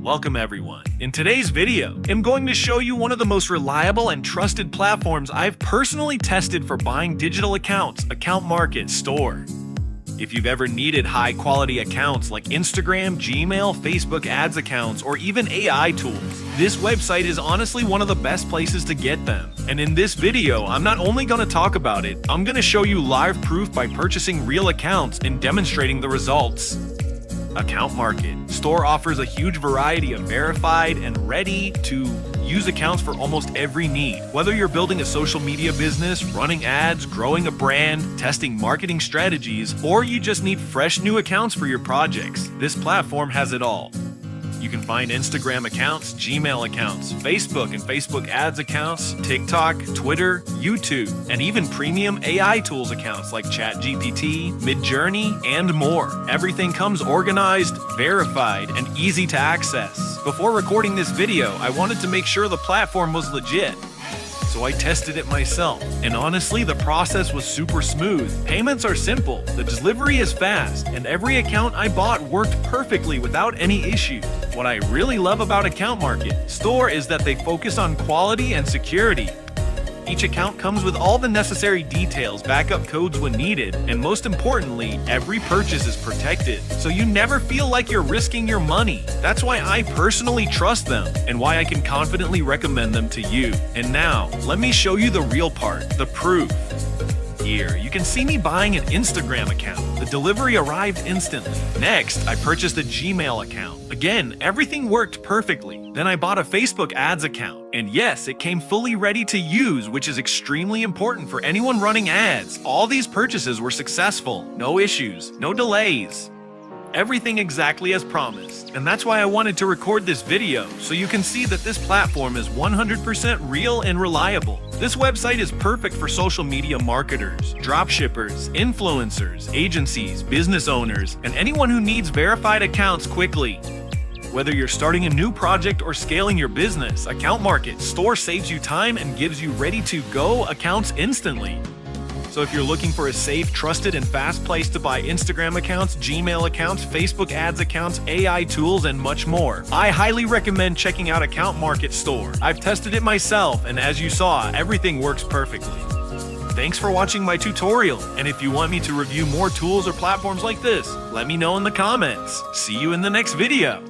Welcome everyone. In today's video, I'm going to show you one of the most reliable and trusted platforms I've personally tested for buying digital accounts, AccountMarket.store. If you've ever needed high-quality accounts like Instagram, Gmail, Facebook ads accounts, or even AI tools, this website is honestly one of the best places to get them. And in this video, I'm not only going to talk about it, I'm going to show you live proof by purchasing real accounts and demonstrating the results. AccountMarket.store offers a huge variety of verified and ready-to-use accounts for almost every need. Whether you're building a social media business, running ads, growing a brand, testing marketing strategies, or you just need fresh new accounts for your projects, this platform has it all. You can find Instagram accounts, Gmail accounts, Facebook and Facebook ads accounts, TikTok, Twitter, YouTube, and even premium AI tools accounts like ChatGPT, Midjourney, and more. Everything comes organized, verified, and easy to access. Before recording this video, I wanted to make sure the platform was legit. So I tested it myself, and honestly, the process was super smooth. Payments are simple, the delivery is fast, and every account I bought worked perfectly without any issues. What I really love about AccountMarket.store is that they focus on quality and security. Each account comes with all the necessary details, backup codes when needed, and most importantly, every purchase is protected, so you never feel like you're risking your money. That's why I personally trust them, and why I can confidently recommend them to you. And now, let me show you the real part, the proof. Here, you can see me buying an Instagram account. The delivery arrived instantly. Next, I purchased a Gmail account. Again, everything worked perfectly. Then I bought a Facebook ads account. And yes, it came fully ready to use, which is extremely important for anyone running ads. All these purchases were successful. No issues, no delays. Everything exactly as promised. And that's why I wanted to record this video, so you can see that this platform is 100% real and reliable. This website is perfect for social media marketers, dropshippers, influencers, agencies, business owners, and anyone who needs verified accounts quickly. Whether you're starting a new project or scaling your business, AccountMarket.store saves you time and gives you ready-to-go accounts instantly. So if you're looking for a safe, trusted, and fast place to buy Instagram accounts, Gmail accounts, Facebook ads accounts, AI tools, and much more, I highly recommend checking out AccountMarket.store. I've tested it myself, and as you saw, everything works perfectly. Thanks for watching my tutorial, and if you want me to review more tools or platforms like this, let me know in the comments. See you in the next video.